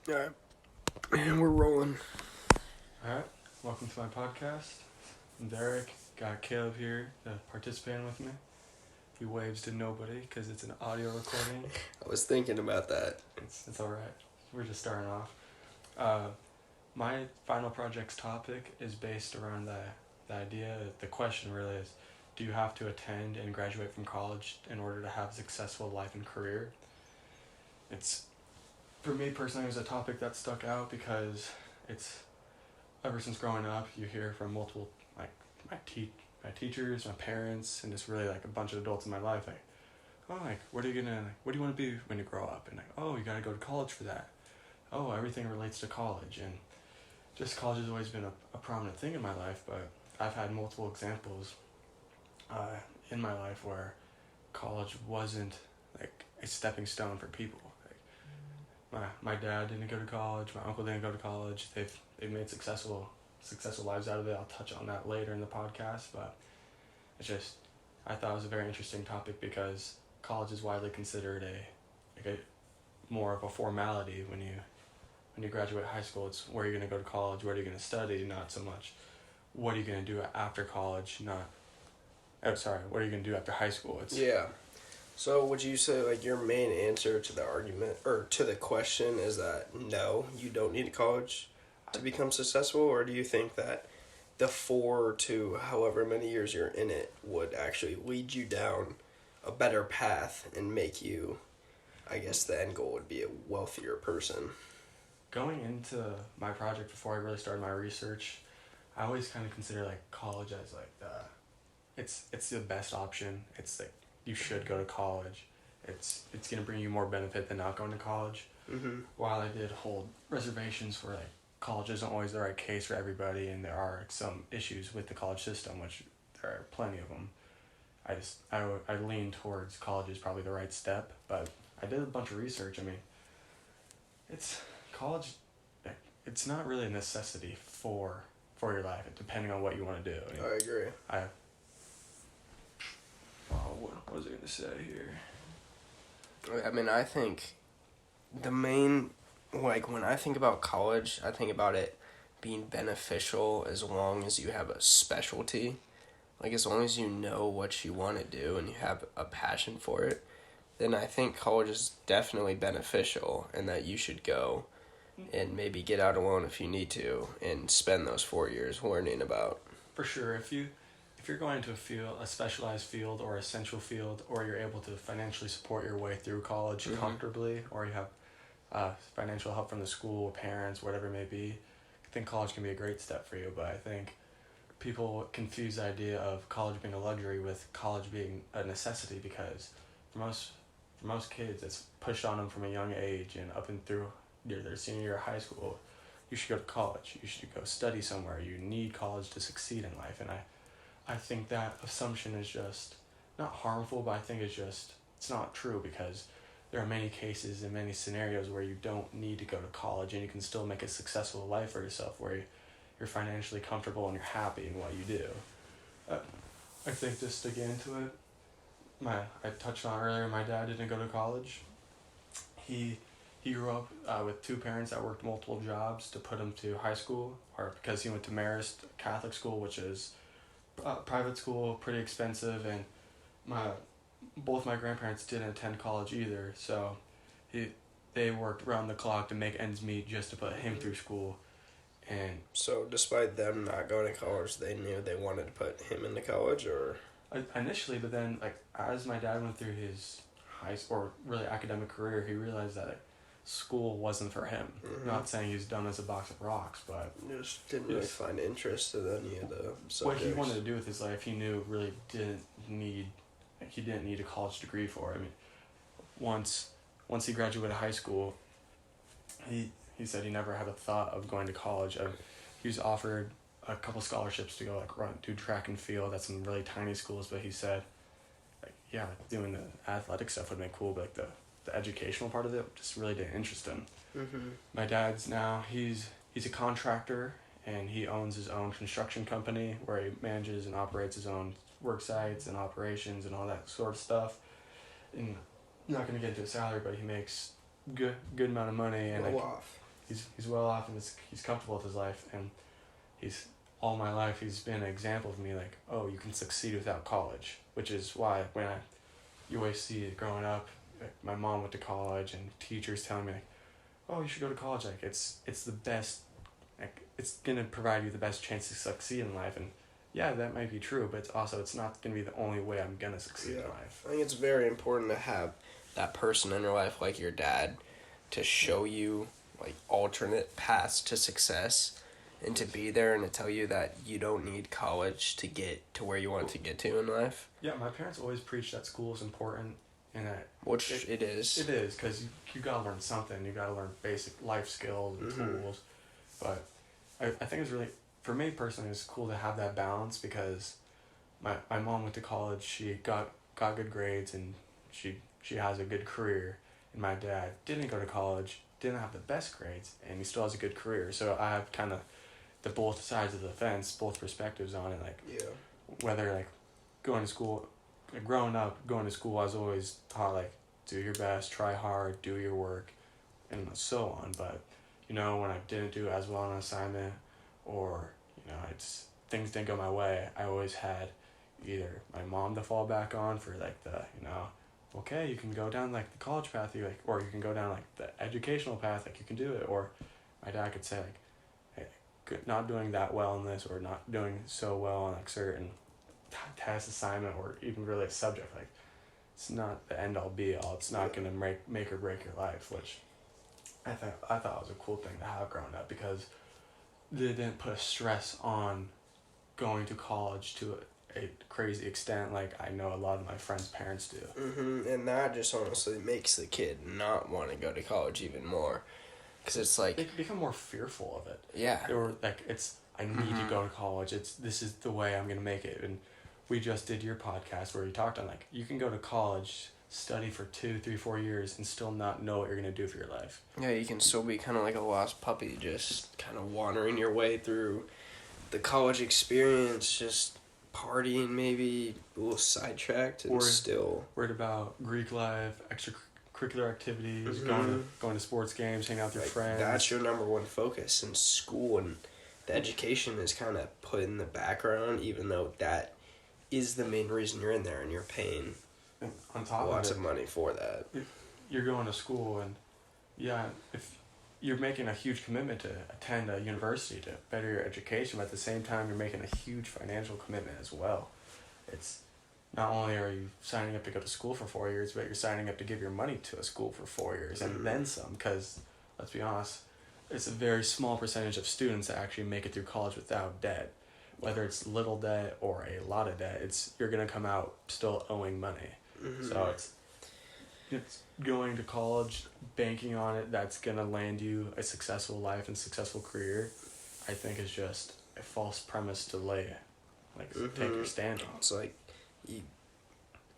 Alright, and we're rolling. Alright, welcome to my podcast. I'm Derek. Got Caleb here participating with me. He waves to nobody because it's an audio recording. I was thinking about that. It's alright. We're just starting off. My final project's topic is based around the idea, the question really is, do you have to attend and graduate from college in order to have a successful life and career? For me personally, it was a topic that stuck out because it's, ever since growing up, you hear from multiple, like, my teachers, my parents, and just really, like, a bunch of adults in my life, like, oh, like, what do you want to be when you grow up? And, like, oh, you gotta go to college for that. Oh, everything relates to college, and just college has always been a prominent thing in my life, but I've had multiple examples in my life where college wasn't, like, a stepping stone for people. My dad didn't go to college. My uncle didn't go to college. They've made successful lives out of it. I'll touch on that later in the podcast, but I thought it was a very interesting topic because college is widely considered a more of a formality when you graduate high school. It's where you're going to go to college, where you're going to study, not so much what are you going to do after college. What are you going to do after high school? Yeah. So would you say, like, your main answer to the argument, or to the question is that no, you don't need college to become successful, or do you think that the 4 to however many years you're in it would actually lead you down a better path and make you, I guess the end goal would be a wealthier person? Going into my project before I really started my research, I always kind of consider, like, college as, like, it's the best option. It's like, you should go to college. It's going to bring you more benefit than not going to college. Mm-hmm. While I did hold reservations for, like, college isn't always the right case for everybody, and there are some issues with the college system, which there are plenty of them. I lean towards college is probably the right step, but I did a bunch of research. I mean, college, it's not really a necessity for your life, depending on what you want to do. I agree. What was I going to say here? I mean, I think the main, like, when I think about college, I think about it being beneficial as long as you have a specialty. Like, as long as you know what you want to do and you have a passion for it, then I think college is definitely beneficial and that you should go and maybe get out alone if you need to and spend those 4 years learning about. For sure, if you're going to a specialized field or essential field, or you're able to financially support your way through college comfortably, or you have financial help from the school, parents, whatever it may be, I think college can be a great step for you. But I think people confuse the idea of college being a luxury with college being a necessity, because for most kids, it's pushed on them from a young age, and up and through their senior year of high school, you should go to college. You should go study somewhere. You need college to succeed in life, and I think that assumption is just not harmful, but I think it's not true, because there are many cases and many scenarios where you don't need to go to college and you can still make a successful life for yourself, where you're financially comfortable and you're happy in what you do. I think, just to get into it, I touched on earlier, my dad didn't go to college. He grew up with two parents that worked multiple jobs to put him to high school, or because he went to Marist Catholic school, which is private school, pretty expensive, and both my grandparents didn't attend college either, so they worked around the clock to make ends meet just to put him through school. And so despite them not going to college, they knew they wanted to put him into college, or initially, but then, like, as my dad went through his high school, or really academic career, he realized that, like, school wasn't for him. Not saying he's dumb as a box of rocks, but just didn't really find interest in any of the subjects. What he wanted to do with his life, he knew really didn't need a college degree for. I mean, once he graduated high school, he said he never had a thought of going to college. He was offered a couple scholarships to go, like, do track and field at some really tiny schools, but he said, like, yeah, doing the athletic stuff would be cool, but, like, the educational part of it just really didn't interest him. My dad's now, he's a contractor, and he owns his own construction company where he manages and operates his own work sites and operations and all that sort of stuff. And I'm not going to get into his salary, but he makes good amount of money, and he's well off and he's comfortable with his life, and he's all my life he's been an example of me, like, oh, you can succeed without college, which is why you always see it growing up, like, my mom went to college and teachers telling me, like, oh, you should go to college, like it's the best, like it's gonna provide you the best chance to succeed in life. And yeah, that might be true, but it's not gonna be the only way I'm gonna succeed in life. I think it's very important to have that person in your life, like your dad, to show you like alternate paths to success, and to be there and to tell you that you don't need college to get to where you want to get to in life. Yeah, my parents always preach that school is important, and that it is. It is, because you gotta learn something. You gotta learn basic life skills and tools. But I think it's really, for me personally, it's cool to have that balance, because my mom went to college. She got good grades, and she has a good career. And my dad didn't go to college, didn't have the best grades, and he still has a good career. So I have kind of the both sides of the fence, both perspectives on it. Like, whether like going to school, like growing up, going to school, I was always taught like, do your best, try hard, do your work, and so on. But when I didn't do as well on an assignment, or things didn't go my way, I always had either my mom to fall back on for like the okay, you can go down like the college path, or you can go down like the educational path, like you can do it. Or my dad could say like, hey, not doing that well in this, or not doing so well on like certain test assignment, or even really a subject, like it's not the end all be all. It's not gonna make or break your life, which I thought was a cool thing to have growing up, because they didn't put a stress on going to college to a crazy extent like I know a lot of my friends' parents do. And that just honestly makes the kid not want to go to college even more, because it's like they become more fearful of it. Yeah. They were like, I need to go to college. This is the way I'm gonna make it. And we just did your podcast where you talked on like, you can go to college, study for 2, 3, 4 years, and still not know what you're gonna do for your life. Yeah, you can still be kind of like a lost puppy, just kind of wandering your way through the college experience, just partying, maybe a little sidetracked, and still worried about Greek life, extracurricular activities, going to sports games, hanging out with your friends. That's your number one focus in school, and the education is kind of put in the background, even though that is the main reason you're in there, and you're paying on top lots of money for that. You're going to school, and if you're making a huge commitment to attend a university to better your education, but at the same time you're making a huge financial commitment as well. It's not only are you signing up to go to school for 4 years, but you're signing up to give your money to a school for 4 years and then some, because let's be honest, it's a very small percentage of students that actually make it through college without debt. Whether it's little debt or a lot of debt, you're gonna come out still owing money. So it's going to college, banking on it, that's gonna land you a successful life and successful career, I think is just a false premise to take your stand on. It's like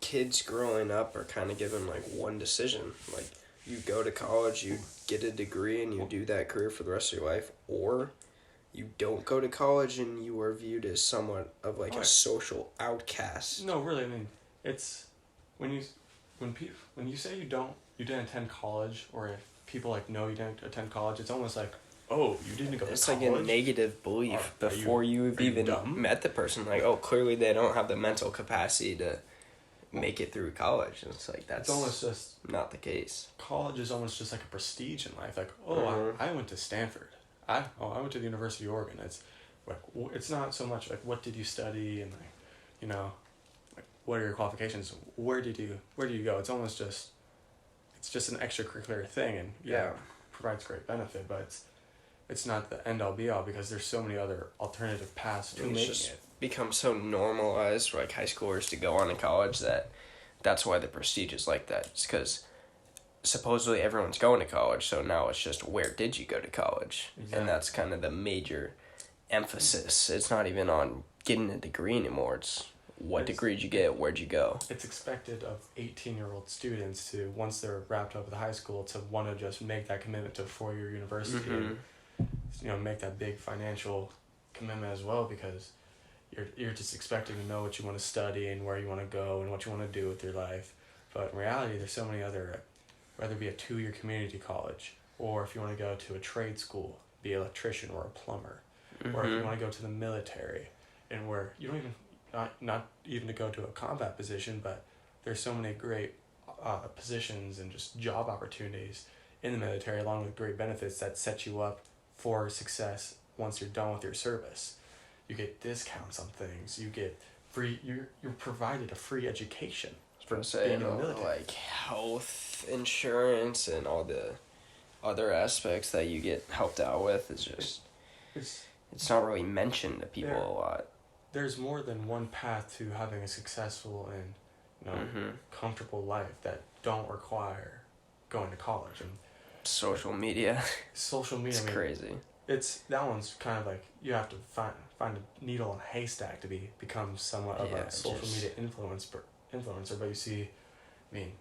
kids growing up are kind of given like one decision, like you go to college, you get a degree, and you do that career for the rest of your life, or you don't go to college and you are viewed as somewhat of like a social outcast. No, really, I mean, it's when you say you didn't attend college, or if people like know you didn't attend college, it's almost like, oh, you didn't go to college. It's like a negative belief before you've even met the person. Like, oh, clearly they don't have the mental capacity to make it through college. And it's like, that's almost just not the case. College is almost just like a prestige in life. Like, oh, I went to Stanford. I went to the University of Oregon. It's like, it's not so much like what did you study, and like, like what are your qualifications? Where did you go? It's almost just an extracurricular thing, and it provides great benefit, but it's not the end all be all, because there's so many other alternative paths to making it. Become so normalized for like high schoolers to go on to college that's why the prestige is like that. It's because supposedly everyone's going to college, so now it's just, where did you go to college? Exactly. And that's kind of the major emphasis. It's not even on getting a degree anymore. It's what degree did you get, where'd you go? It's expected of 18-year-old students to, once they're wrapped up with high school, to want to just make that commitment to a 4-year university and make that big financial commitment as well, because you're just expecting to know what you want to study and where you want to go and what you want to do with your life. But in reality, there's so many other, whether it be a 2-year community college or if you want to go to a trade school, be an electrician or a plumber, or if you want to go to the military, and where you don't even not even to go to a combat position, but there's so many great positions and just job opportunities in the military, along with great benefits that set you up for success once you're done with your service. You get discounts on things. You get free. You're provided a free education for being in the military, like health insurance and all the other aspects that you get helped out with. Is just it's not really mentioned to people a lot. There's more than one path to having a successful and comfortable life that don't require going to college. And social media. It's crazy. It's that one's kind of like you have to find a needle in a haystack to become somewhat of a social media influencer. But you see, I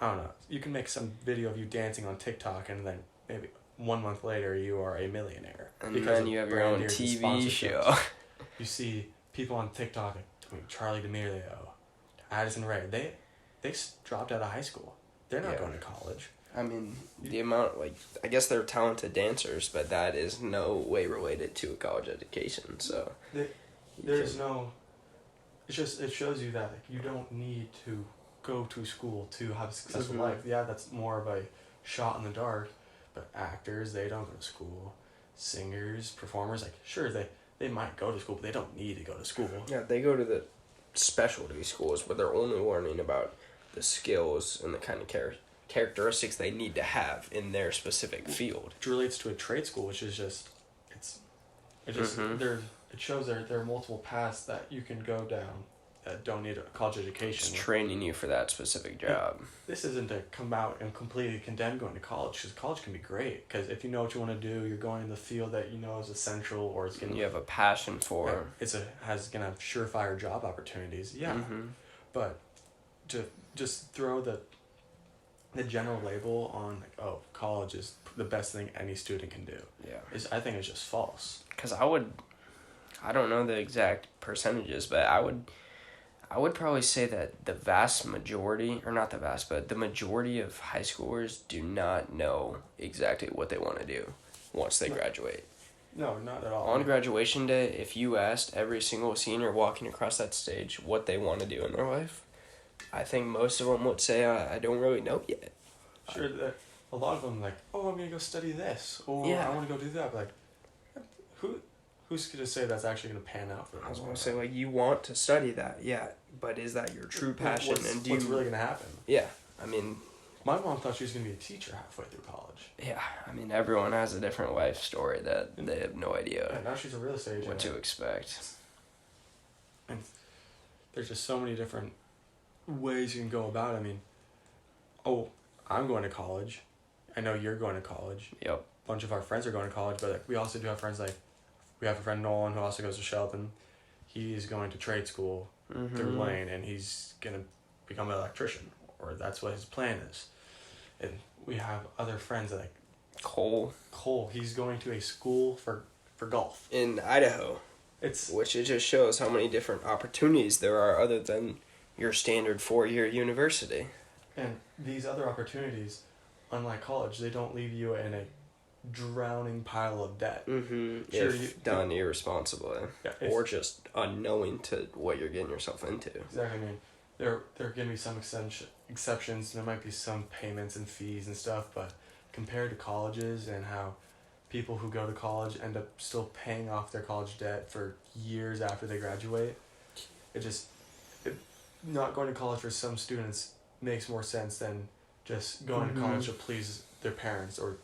don't know. You can make some video of you dancing on TikTok, and then maybe 1 month later you are a millionaire. And then you have your own TV show. You see people on TikTok, Charlie D'Amelio, Addison Rae. They dropped out of high school. They're not going to college. The amount, I guess they're talented dancers, but that is no way related to a college education, so... It shows you that you don't need to go to school to have a successful life. Yeah, that's more of a shot in the dark, but actors, they don't go to school. Singers, performers, sure, they might go to school, but they don't need to go to school. Yeah, they go to the specialty schools where they're only learning about the skills and the kind of characteristics they need to have in their specific field. Which relates to a trade school, which is it shows there are multiple paths that you can go down that don't need a college education. It's training you for that specific job. This isn't to come out and completely condemn going to college, because college can be great. Because if you know what you want to do, you're going in the field that you know is essential, or it's going. You have a passion for. Has gonna have surefire job opportunities. Yeah, but to just throw the general label on college is the best thing any student can do. Yeah, I think it's just false. Because I don't know the exact percentages, but I would probably say that the vast majority, or not the vast, but the majority of high schoolers do not know exactly what they want to do once they graduate. No, not at all. On graduation day, if you asked every single senior walking across that stage what they want to do in their life, I think most of them would say, I don't really know yet. Sure, a lot of them I'm going to go study this, or I want to go do that. But who's going to say that's actually going to pan out for them? I was going to say, you want to study that, yeah, but is that your true passion? What's really going to happen? Yeah, my mom thought she was going to be a teacher halfway through college. Yeah, everyone has a different life story that they have no idea. Yeah, now she's a real estate agent. What to expect. And there's just so many different ways you can go about it. I'm going to college. I know you're going to college. Yep. A bunch of our friends are going to college, but we also do have friends we have a friend Nolan who also goes to Shelton. He's going to trade school through Lane, and he's going to become an electrician, or that's what his plan is. And we have other friends Cole, he's going to a school for golf. In Idaho. Which it just shows how many different opportunities there are other than your standard 4-year university. And these other opportunities, unlike college, they don't leave you in a drowning pile of debt. Sure, done irresponsibly. Yeah, or just unknowing to what you're getting yourself into. Exactly. There are going to be some exceptions. There might be some payments and fees and stuff, but compared to colleges and how people who go to college end up still paying off their college debt for years after they graduate, not going to college for some students makes more sense than just going to college to please their parents or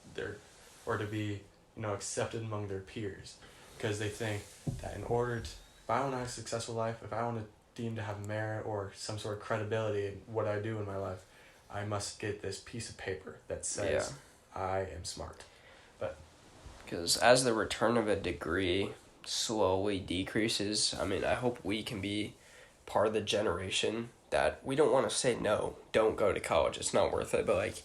to be accepted among their peers, because they think that if I want to have a successful life, if I want to deem to have merit or some sort of credibility in what I do in my life, I must get this piece of paper that says I am smart. But because as the return of a degree slowly decreases, I hope we can be part of the generation that we don't want to say no, don't go to college, it's not worth it, but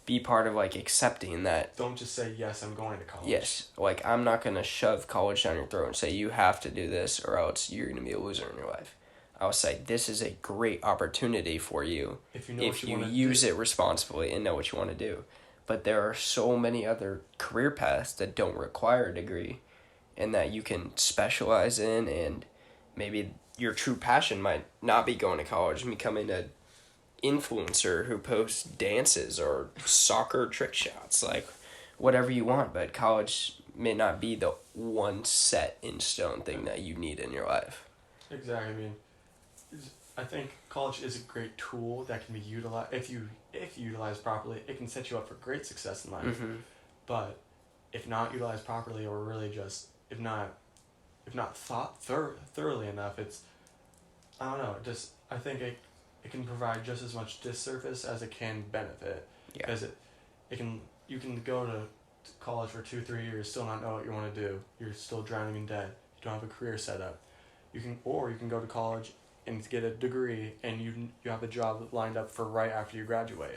be part of accepting that. Don't just say yes, I'm going to college. Yes, I'm not going to shove college down your throat and say you have to do this or else you're going to be a loser in your life. I'll say this is a great opportunity for you if you use it responsibly and know what you want to do. but there are so many other career paths that don't require a degree and that you can specialize in, and maybe your true passion might not be going to college and becoming a influencer who posts dances or soccer trick shots, like whatever you want, but college may not be the one set in stone thing that you need in your life. Exactly. I mean, I think college is a great tool that can be utilized. If you utilize properly, it can set you up for great success in life. Mm-hmm. But if not utilized properly, or really just if not thought thoroughly enough, it's, I don't know. Just I think it can provide just as much disservice as it can benefit. Yeah. Because you can go to college for 2-3 years, still not know what you want to do. You're still drowning in debt. You don't have a career set up. You can go to college and get a degree, and you have a job lined up for right after you graduate.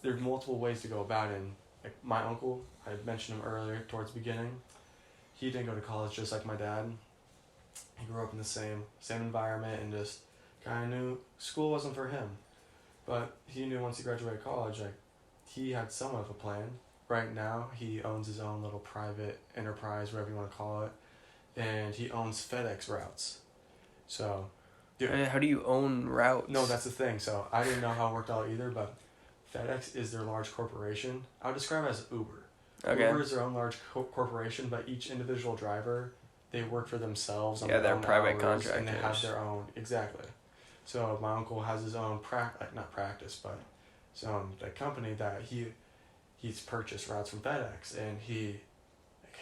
There's multiple ways to go about it. And like my uncle, I mentioned him earlier towards the beginning. He didn't go to college just like my dad. He grew up in the same environment and just kind of knew school wasn't for him. But he knew once he graduated college, like he had somewhat of a plan. Right now, he owns his own little private enterprise, whatever you want to call it, and he owns FedEx routes. So, How do you own routes? No, that's the thing. So I didn't know how it worked out either, but FedEx is their large corporation. I would describe it as Uber. Okay. Uber is their own large corporation, but each individual driver, they work for themselves on their they're own private hours, contractors. and they have their own, exactly. So my uncle has his own not practice, but his own company that he's purchased routes from FedEx, and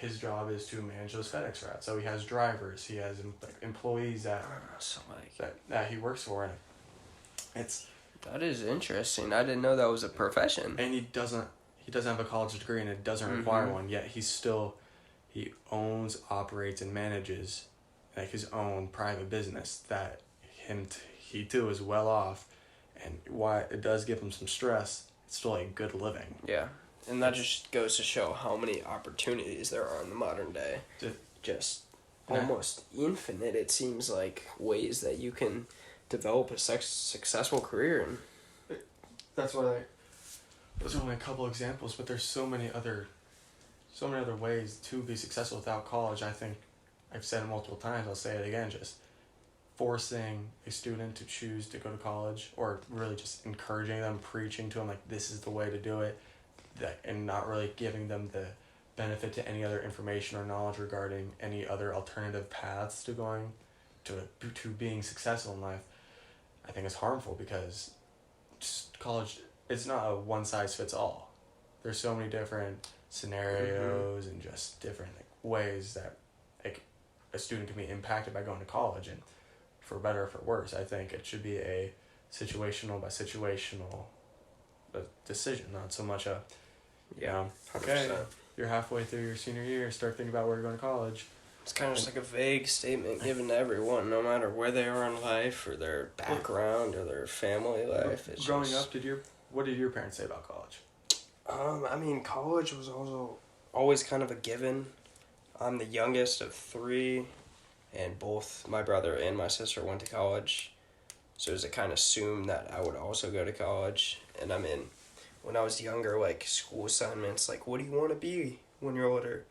his job is to manage those FedEx routes. So he has drivers, he has employees that he works for, and that is interesting. I didn't know that was a profession. And he doesn't have a college degree, and it doesn't require one, yet he owns, operates, and manages like his own private business that he too is well off, and why it does give him some stress, it's still a good living. Yeah. And that just goes to show how many opportunities there are in the modern day. Just almost infinite, it seems like, ways that you can develop a successful career. And that's why those are only a couple examples, but there's so many other ways to be successful without college. I think I've said it multiple times, I'll say it again, just forcing a student to choose to go to college, or really just encouraging them, preaching to them like this is the way to do it, and not really giving them the benefit to any other information or knowledge regarding any other alternative paths to going to being successful in life, I think is harmful, because just college, it's not a one size fits all. There's so many different scenarios and just different ways that a student can be impacted by going to college, and for better or for worse, I think it should be a situational by situational decision, not so much a okay, 100%. You're halfway through your senior year, start thinking about where you're going to college. It's kind of just like a vague statement given to everyone, no matter where they are in life or their background or their family life. Growing up, what did your parents say about college? I mean, college was also always kind of a given. I'm the youngest of 3, and both my brother and my sister went to college, so it was kind of assumed that I would also go to college. And I mean, when I was younger, like school assignments, like what do you want to be when you're older?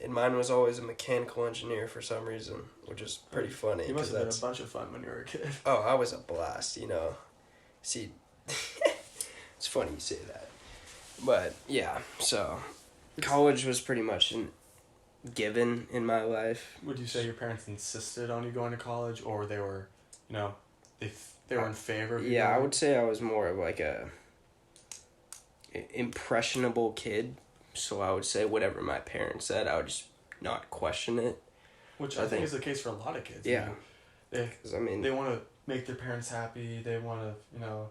And mine was always a mechanical engineer for some reason, which is pretty funny. You must have had a bunch of fun when you were a kid. Oh, I was a blast, See, it's funny you say that. But yeah, so college was pretty much a given in my life. Would you say your parents insisted on you going to college, or they were, they were in favor of you? Yeah, I would say I was more of like a impressionable kid. So I would say whatever my parents said, I would just not question it. Which I think is the case for a lot of kids. Yeah. They want to make their parents happy. They want to,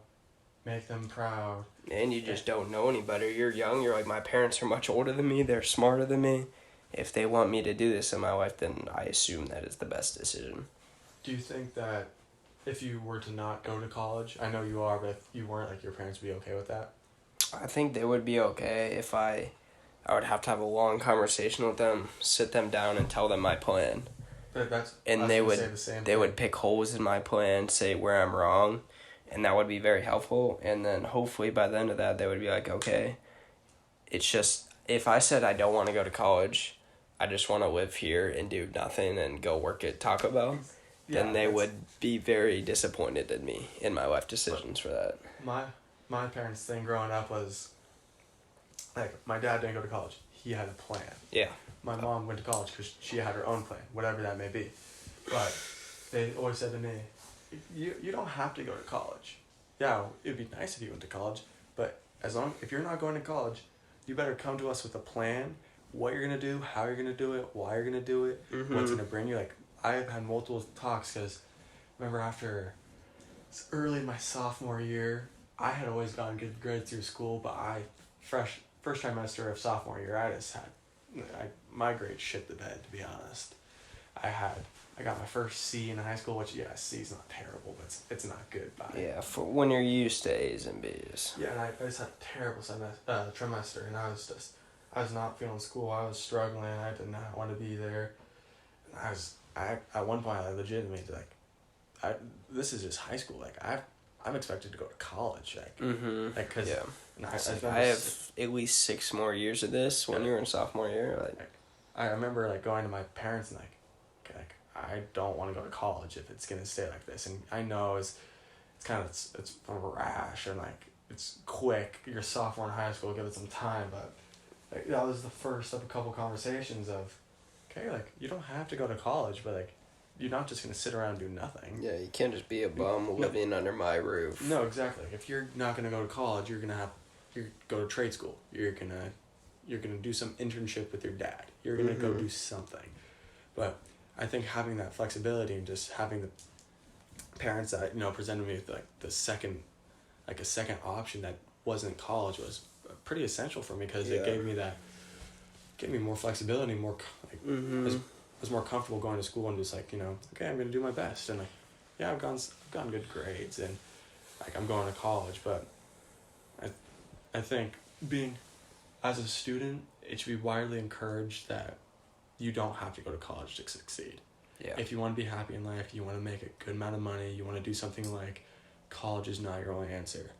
make them proud. And you just don't know any better. You're young. You're like, my parents are much older than me. They're smarter than me. If they want me to do this in my life, then I assume that is the best decision. Do you think that if you were to not go to college, I know you are, but if you weren't, like, your parents would be okay with that? I think they would be okay if I would have to have a long conversation with them, sit them down and tell them my plan. They would pick holes in my plan, say where I'm wrong, and that would be very helpful. And then hopefully by the end of that, they would be like, okay, it's just, if I said I don't want to go to college, I just want to live here and do nothing and go work at Taco Bell, then they would be very disappointed in me in my life decisions for that. My parents' thing growing up was, like, my dad didn't go to college. He had a plan. Yeah. My mom went to college because she had her own plan, whatever that may be. But they always said to me, you don't have to go to college. Yeah, it'd be nice if you went to college, but if you're not going to college, you better come to us with a plan, what you're going to do, how you're going to do it, why you're going to do it, what's going to bring you. Like, I've had multiple talks because remember after early my sophomore year, I had always gotten good grades through school, but first trimester of sophomore year, my grades shit the bed, to be honest. I got my first C in high school, which, yeah, C's not terrible, but it's not good. Yeah, for when you're used to A's and B's. Yeah, and I just had a terrible trimester, and I was not feeling school. I was struggling. I did not want to be there. And at one point, I legitimately, like, this is just high school. Like, I'm expected to go to college. Like, cause, yeah. I have at least 6 more years of this when you're in sophomore year. Like, I remember, like, going to my parents and, like, I don't want to go to college if it's going to stay like this. And I know it's rash and, like, it's quick. You're a sophomore in high school, give it some time. But, like, that was the first of a couple conversations of, okay, like, you don't have to go to college, but, like, you're not just going to sit around and do nothing. Yeah, you can't just be a bum living under my roof. No, exactly. If you're not going to go to college, you're going to go to trade school. You're going to do some internship with your dad. You're going to go do something. But I think having that flexibility and just having the parents that, presented me with, like, a second option that wasn't college was pretty essential for me because it gave me more flexibility, more, like, I was more comfortable going to school and just, like, okay, I'm going to do my best. And, like, yeah, I've gotten good grades and, like, I'm going to college. But I think as a student, it should be widely encouraged that you don't have to go to college to succeed. Yeah. If you want to be happy in life, you want to make a good amount of money, you want to do something, like, college is not your only answer.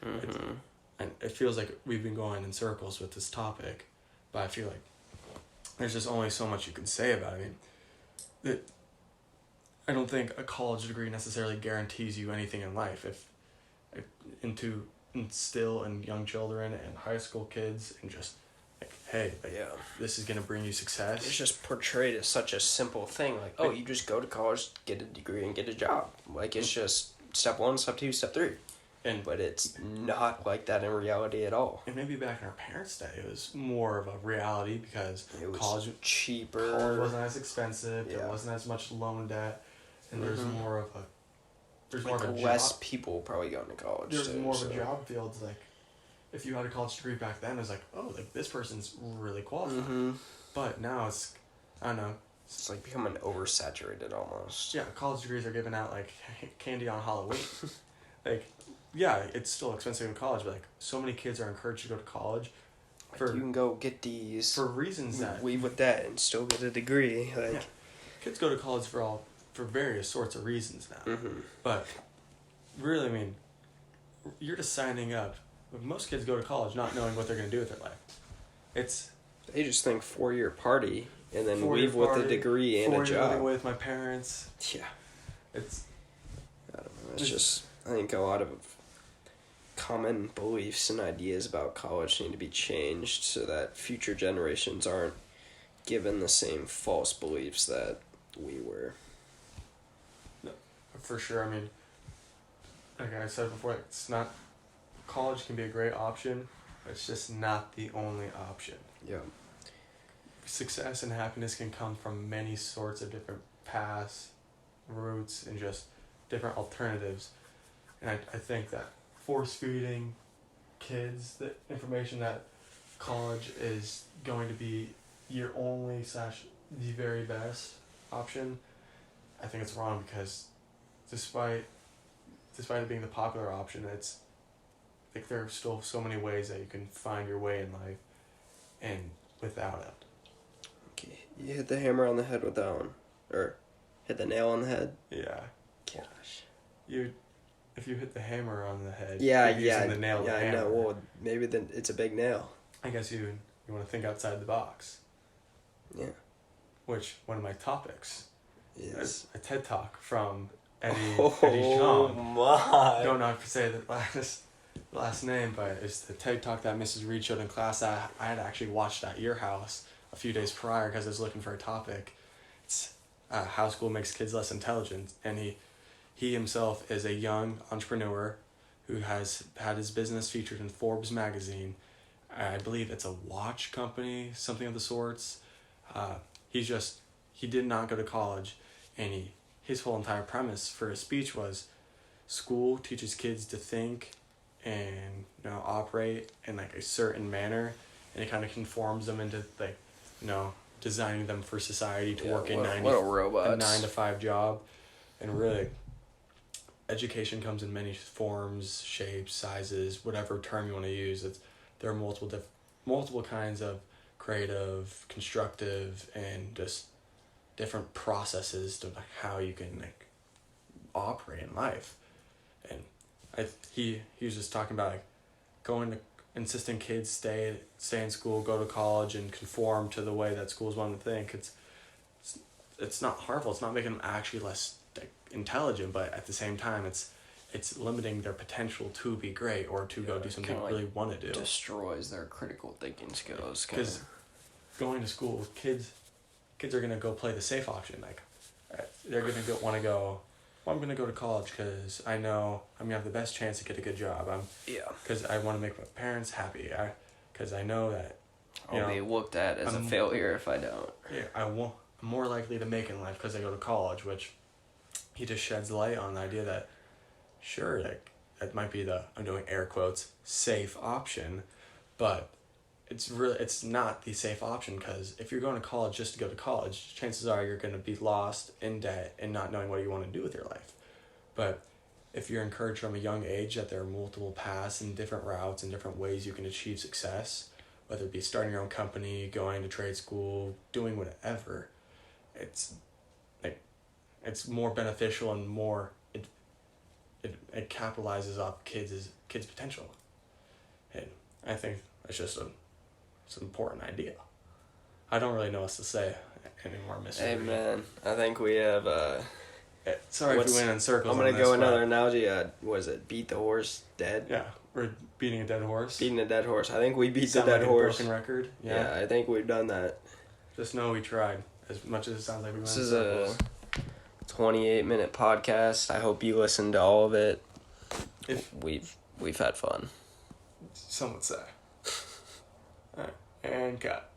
And it feels like we've been going in circles with this topic, but I feel like there's just only so much you can say about it. I mean, I don't think a college degree necessarily guarantees you anything in life. And to instill in young children and high school kids and just, like, hey, like, this is going to bring you success. It's just portrayed as such a simple thing. Like, oh, you just go to college, get a degree, and get a job. Like, it's just step 1, step 2, step 3. But it's not like that in reality at all. And maybe back in our parents' day, it was more of a reality because it was college cheaper. College wasn't as expensive. There wasn't as much loan debt, and there's more of a less job. people probably going to college. There's more of a job fields. Like, if you had a college degree back then, it was like, oh, like, this person's really qualified. But now it's, I don't know. It's like becoming oversaturated almost. Yeah, college degrees are given out like candy on Halloween. Like, yeah, it's still expensive in college, but, like, so many kids are encouraged to go to college. You can go get these for reasons that leave with that and still get a degree. Like, kids go to college for various sorts of reasons now. But really, I mean, you're just signing up. Most kids go to college not knowing what they're going to do with their life. They just think 4-year party and then leave with a degree and a job. Living with my parents. Yeah. I don't know. It's just, I think a lot of common beliefs and ideas about college need to be changed so that future generations aren't given the same false beliefs that we were. No, for sure. I mean, like I said before, it's not, college can be a great option, but it's just not the only option. Yeah. Success and happiness can come from many sorts of different paths, routes, and just different alternatives. And I think that force-feeding kids the information that college is going to be your only / the very best option, I think it's wrong because despite it being the popular option, it's like there are still so many ways that you can find your way in life and without it. Okay, you hit the hammer on the head with that one. Or hit the nail on the head? Yeah. Gosh. If you hit the hammer on the head, you're using the nail. Yeah, I know. Well, maybe then it's a big nail. I guess you want to think outside the box. Yeah. Which, one of my topics is a TED Talk from Eddie Oh Zhang. my. I don't know how to say the last name, but it's the TED Talk that Mrs. Reed showed in class that I had actually watched at your house a few days prior because I was looking for a topic. It's how school makes kids less intelligent, and he himself is a young entrepreneur who has had his business featured in Forbes magazine. I believe it's a watch company, something of the sorts. He did not go to college, and his whole entire premise for his speech was school teaches kids to think and operate in like a certain manner, and it kind of conforms them into like designing them for society to work a 9 to 5 job. And really, education comes in many forms, shapes, sizes, whatever term you want to use. There are multiple kinds of creative, constructive, and just different processes to like how you can like operate in life. And he was just talking about like insisting kids stay in school, go to college, and conform to the way that schools want them to think. It's not harmful. It's not making them actually less like intelligent, but at the same time, it's limiting their potential to be great or to go do something they really want to do. Destroys their critical thinking skills. Because going to school, kids are gonna go play the safe option. Like, they're gonna want to go. Well, I'm gonna go to college because I know I'm gonna have the best chance to get a good job. Because I want to make my parents happy. Because I know that I'll be looked at as a failure if I don't. Yeah, I'm more likely to make in life because I go to college, which he just sheds light on the idea that sure, like that might be I'm doing air quotes, safe option, but it's not the safe option, because if you're going to college just to go to college, chances are you're going to be lost in debt and not knowing what you want to do with your life. But if you're encouraged from a young age that there are multiple paths and different routes and different ways you can achieve success, whether it be starting your own company, going to trade school, doing whatever, it's more beneficial and more it capitalizes off kids' potential. And I think it's just it's an important idea. I don't really know what to say anymore, Mr. Hey, Reed. man, I think we have... Sorry if we went in circles. I'm going to go another analogy. Was it beat the horse dead? Yeah, we're beating a dead horse. Beating a dead horse. I think we beat the dead horse. Broken record. Yeah, I think we've done that. Just know we tried. As much as it sounds like we went This in is circles. a 28-minute podcast. I hope you listened to all of it. We've had fun. Some would say. All right, and cut.